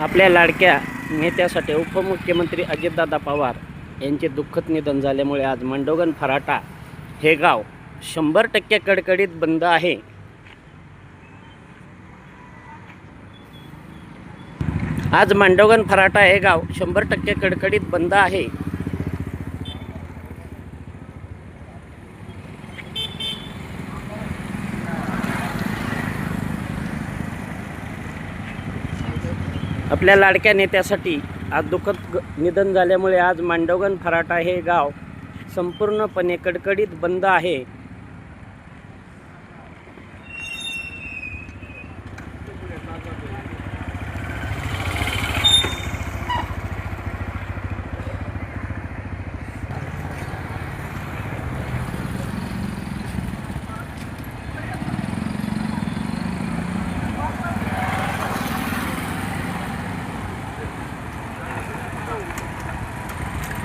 आपल्या लाडक्या नेत्यासाठी उपमुख्यमंत्री अजितदादा पवार यांचे दुःखद निधन झाल्यामुळे आज मंडोगण फराटा हे गाव 100% कडकडीत बंद आहे। आज मंडोगण फराटा हे गाव 100% कडकडीत बंद आहे। आपल्या लाडक्या नेत्यासाठी आज दुःखद निधन झाल्यामुळे आज मंडोगण फराटा हे गाव संपूर्णपणे कडकडीत बंद आहे।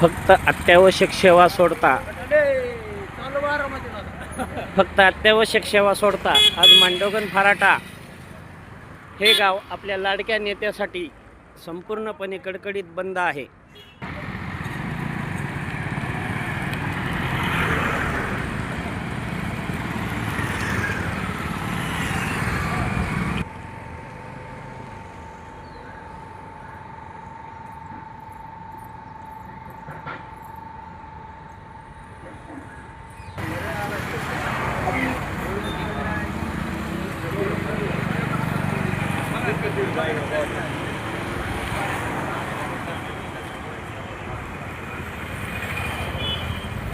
फक्त अत्यावश्यक सेवा सोडता आज मंडोगण फराटा हे गाव आपल्या लाडक्या नेत्यासाठी संपूर्णपणे कडकडीत बंद आहे।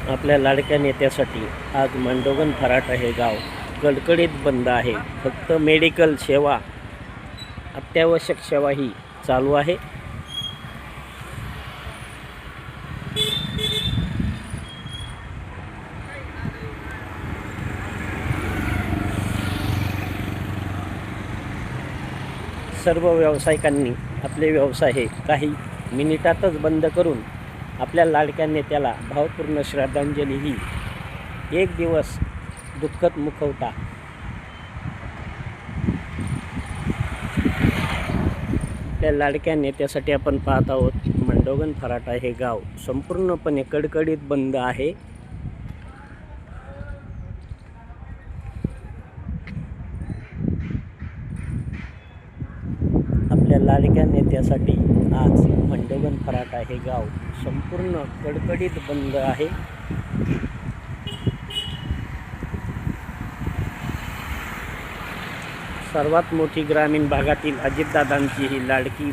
आपल्या लाडक्या नेत्यासाठी आज मंडोगण फराटा हे गाव कडकडीत बंद आहे। फक्त मेडिकल सेवा, अत्यावश्यक सेवा ही चालू आहे। सर्व व्यावसायिकांनी आपले व्यवसाय हे काही मिनिटातच बंद करून आपल्या लाडक्या नेत्याला भावपूर्ण श्रद्धांजली ही एक दिवस दुःखद मुखवटा आपल्या लाडक्या नेत्यासाठी आपण पाहत आहोत। मंडोगण फराटा हे गाव संपूर्णपणे कडकडीत बंद आहे। आपल्या लाडक्या नेत्यासाठी आज मंडोगण फराटा हे गाव संपूर्ण कडकडीत बंद आहे। सर्वात मोठी ग्रामीण भागातील अजितदादांची ही लाडकी